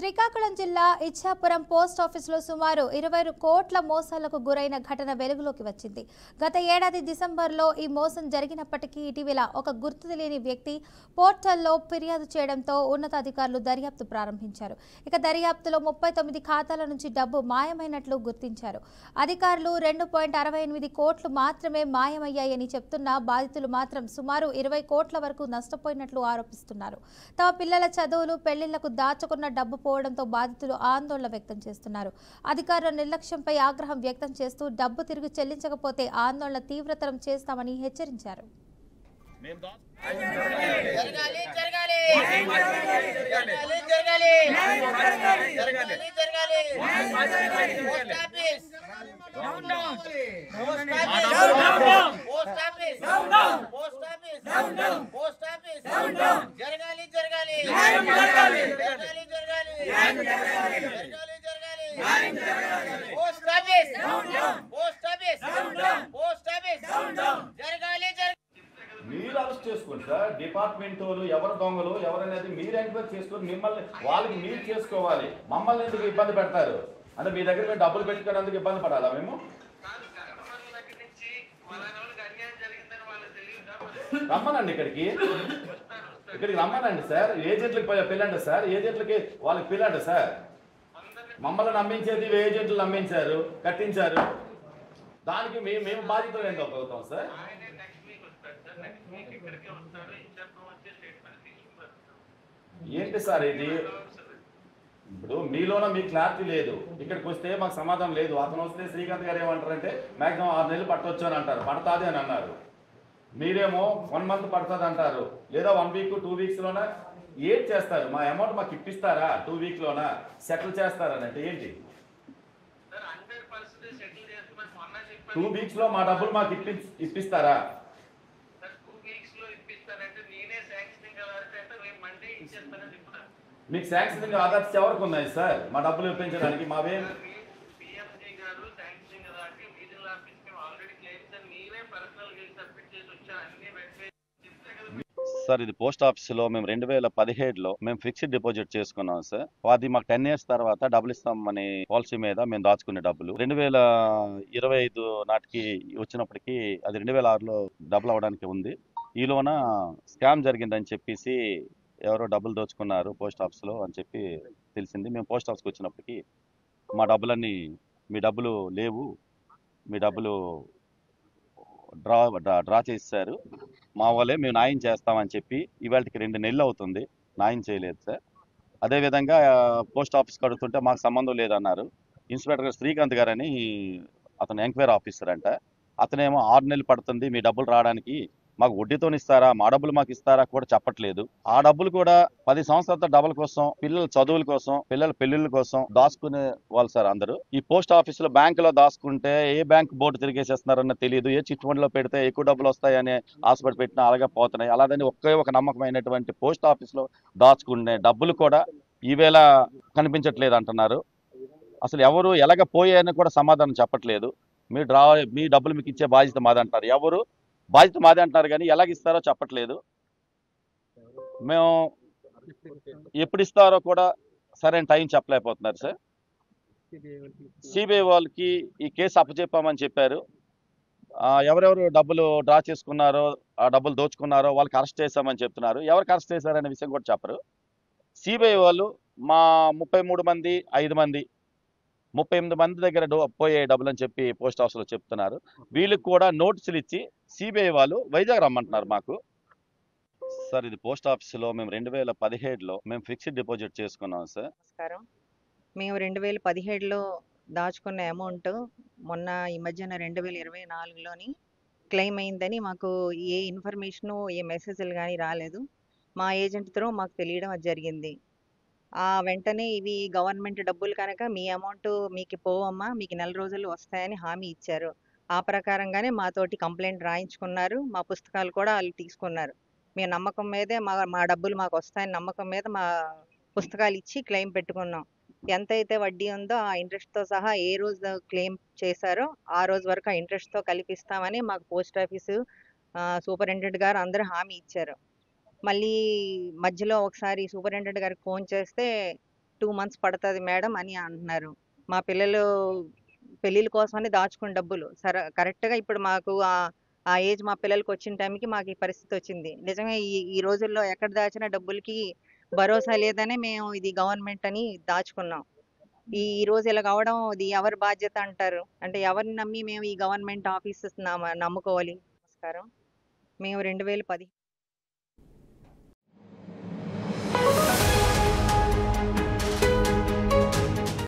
శ్రీకాకుళం జిల్లా ఇచ్ఛాపురం పోస్ట్ ఆఫీసులో సుమారు 20 కోట్ల మోసాలకు గురైన ఘటన వెలుగులోకి వచ్చింది. గత ఏడాది డిసెంబర్లో ఈ మోసం జరిగినప్పటికీ ఇటీవల ఒక గుర్తు తెలియని వ్యక్తి పోర్టల్లో ఫిర్యాదు చేయడంతో ఉన్నతాధికారులు దర్యాప్తు ప్రారంభించారు. ఇక దర్యాప్తులో 39 ఖాతాల నుంచి డబ్బు మాయమైనట్లు గుర్తించారు. అధికారులు 2.68 కోట్లు మాత్రమే మాయమయ్యాయని చెప్తున్న బాధితులు మాత్రం సుమారు 20 కోట్ల వరకు నష్టపోయినట్లు ఆరోపిస్తున్నారు. తమ పిల్లల చదువులు పెళ్లిళ్లకు దాచుకున్న డబ్బు పోవడంతో బాధితులు ఆందోళన వ్యక్తం చేస్తున్నారు. అధికారుల నిర్లక్ష్యంపై ఆగ్రహం వ్యక్తం చేస్తూ డబ్బు తిరిగి చెల్లించకపోతే ఆందోళన తీవ్రతరం చేస్తామని హెచ్చరించారు. మీరు అరెస్ట్ చేసుకోండి సార్. డిపార్ట్మెంట్ వాళ్ళు ఎవరు దొంగలు ఎవరనేది మీరు ఎంక్వైరీ చేసుకొని మిమ్మల్ని వాళ్ళకి మీరు చేసుకోవాలి. మమ్మల్ని ఎందుకు ఇబ్బంది పెడతారు? అంటే మీ దగ్గర మేము డబ్బులు పెట్టుకోవడానికి ఇబ్బంది పడాలా? మేము రమ్మనండి ఇక్కడికి రమ్మనండి సార్. ఏజెంట్లకి పిల్లండి సార్. ఏజెంట్లకి వాళ్ళకి పిల్లండి సార్. మమ్మల్ని నమ్మించేది ఏజెంట్లు నమ్మించారు, కట్టించారు. దానికి మేము బాధ్యతలు ఏంటో అవుతాం సార్. ఏంటి సార్ ఇది? ఇప్పుడు మీలోన మీకు క్లారిటీ లేదు. ఇక్కడికి వస్తే మాకు సమాధానం లేదు. అతను వస్తే శ్రీకాంత్ గారు ఏమంటారంటే మ్యాక్సిమం 6 నెలలు పట్టవచ్చు అని అంటారు. పడతాది అని అన్నారు. మీరేమో 1 మంత్ పడుతుంది అంటారు, లేదా 1 వీక్ 2 వీక్స్లోనే ఏం చేస్తారు? మా అమౌంట్ మాకు ఇప్పిస్తారా? 2 వీక్లోన సెటిల్ చేస్తారని అంటే ఏంటి? 2 వీక్స్లో మా డబ్బులు మాకు ఇప్పిస్తారా? మీకు శాంక్షనింగ్ ఆధార్స్ ఎవరికి ఉన్నాయి సార్ మా డబ్బులు ఇప్పించడానికి? మావే సార్, ఇది పోస్ట్ ఆఫీసులో మేము 2017లో మేము ఫిక్స్డ్ డిపాజిట్ చేసుకున్నాం సార్. అది మాకు 10 years తర్వాత డబ్బులు ఇస్తామని పాలసీ మీద మేము దాచుకునే డబ్బులు 2025 నాటికి వచ్చినప్పటికీ అది 2006లో డబ్బులు అవడానికి ఉంది. ఈలోన స్కామ్ జరిగిందని చెప్పేసి ఎవరో డబ్బులు దోచుకున్నారు పోస్ట్ ఆఫీస్లో అని చెప్పి తెలిసింది. మేము పోస్ట్ ఆఫీస్కి వచ్చినప్పటికీ మా డబ్బులన్నీ మీ డబ్బులు లేవు, మీ డబ్బులు డ్రా చేశారు, మా వాళ్ళే మేము న్యాయం చేస్తామని చెప్పి ఇవాళకి 2 నెలలు అవుతుంది, న్యాయం చేయలేదు సార్. అదేవిధంగా పోస్ట్ ఆఫీస్కి అడుగుతుంటే మాకు సంబంధం లేదన్నారు. ఇన్స్పెక్టర్ గారు శ్రీకాంత్ గారు అని అతను ఎంక్వైరీ ఆఫీసర్ అంట. అతనేమో 6 నెలలు పడుతుంది మీ డబ్బులు రావడానికి, మాకు వడ్డీతో ఇస్తారా, మా డబ్బులు మాకు ఇస్తారా కూడా చెప్పట్లేదు. ఆ డబ్బులు కూడా 10 సంవత్సరాల డబ్బుల కోసం, పిల్లల చదువుల కోసం, పిల్లల పెళ్లిళ్ళ కోసం దాచుకునే వాళ్ళు సార్ అందరూ. ఈ పోస్ట్ ఆఫీసులో బ్యాంకులో దాచుకుంటే ఏ బ్యాంక్ బోర్డు తిరిగేసేస్తున్నారన్న తెలియదు. ఏ చిట్ ఫండ్లో పెడితే ఎక్కువ డబ్బులు వస్తాయని ఆశపడి పెట్టినా అలాగే పోతున్నాయి. అలాగని ఒక నమ్మకమైనటువంటి పోస్ట్ ఆఫీసులో దాచుకునే డబ్బులు కూడా ఈవేళ కనిపించట్లేదు అంటున్నారు. అసలు ఎవరు ఎలాగ పోయాయని కూడా సమాధానం చెప్పట్లేదు. మీ డబ్బులు మీకు ఇచ్చే బాధ్యత మాదంటారు. ఎవరు బాధ్యత మాదే అంటున్నారు కానీ ఎలాగ ఇస్తారో చెప్పట్లేదు. మేము ఎప్పుడు ఇస్తారో కూడా సరైన టైం చెప్పలేకపోతున్నారు సార్. సిబిఐ వాళ్ళకి ఈ కేసు అప్పచెప్పామని చెప్పారు. ఎవరెవరు డబ్బులు డ్రా చేసుకున్నారో, ఆ డబ్బులు దోచుకున్నారో వాళ్ళకి అరెస్ట్ చేశామని చెప్తున్నారు. ఎవరికి అరెస్ట్ చేశారనే విషయం కూడా చెప్పరు. సిబిఐ వాళ్ళు మా 33 మంది 5 మంది 38 మంది దగ్గర పోయే డబ్బులు అని చెప్పి పోస్ట్ ఆఫీస్లో చెప్తున్నారు. వీళ్ళకి కూడా నోటీసులు ఇచ్చి సిబిఐ వాళ్ళు వైజాగ్ రమ్మంటున్నారు మాకు. సార్, ఇది పోస్ట్ ఆఫీసులో మేము 2017లో మేము ఫిక్స్డ్ డిపాజిట్ చేసుకున్నాం సార్. నమస్కారం. మేము 2017లో దాచుకున్న అమౌంట్ మొన్న ఈ మధ్యన 2024లోని క్లెయిమ్ అయిందని మాకు ఏ ఇన్ఫర్మేషను, ఏ మెసేజ్లు కానీ రాలేదు. మా ఏజెంట్ త్రూ మాకు తెలియడం అది జరిగింది. వెంటనే ఇవి గవర్నమెంట్ డబ్బులు కనుక మీ అమౌంట్ మీకు పోవమ్మా, మీకు నెల రోజుల్లో వస్తాయని హామీ ఇచ్చారు. ఆ ప్రకారంగానే మాతోటి కంప్లైంట్ రాయించుకున్నారు. మా పుస్తకాలు కూడా వాళ్ళు తీసుకున్నారు. మీ నమ్మకం మీదే మా డబ్బులు మాకు వస్తాయని నమ్మకం మీద మా పుస్తకాలు ఇచ్చి క్లెయిమ్ పెట్టుకున్నాం. ఎంతైతే వడ్డీ ఉందో ఆ ఇంట్రెస్ట్తో సహా ఏ రోజు క్లెయిమ్ చేశారో ఆ రోజు వరకు ఆ ఇంట్రెస్ట్తో కలిపిస్తామని మాకు పోస్ట్ ఆఫీసు సూపరింటెండెంట్ గారు అందరూ హామీ ఇచ్చారు. మళ్ళీ మధ్యలో ఒకసారి సూపరింటెండెంట్ గారికి ఫోన్ చేస్తే 2 మంత్స్ పడతది మేడం అని అంటున్నారు. మా పిల్లలు పెళ్ళిళ్ళ కోసమని దాచుకున్న డబ్బులు. కరెక్ట్‌గా ఇప్పుడు మాకు ఆ ఏజ్ మా పిల్లలకొచ్చిన టైంకి మాకు ఈ పరిస్థితొచ్చింది. నిజంగా ఈ ఈ రోజుల్లో ఎక్కడ దాచిన డబ్బులకి భరోసా లేదనే మేము ఇది గవర్నమెంట్ అని దాచుకున్నాం. ఈ ఈ రోజు ఇలాగ అవ్వడం ఇది ఎవరి బాధ్యత అంటారు? అంటే ఎవరిని నమ్మి మేము ఈ గవర్నమెంట్ ఆఫీసెస్ నమ్ముకోవాలి? నమస్కారం. మేము 2010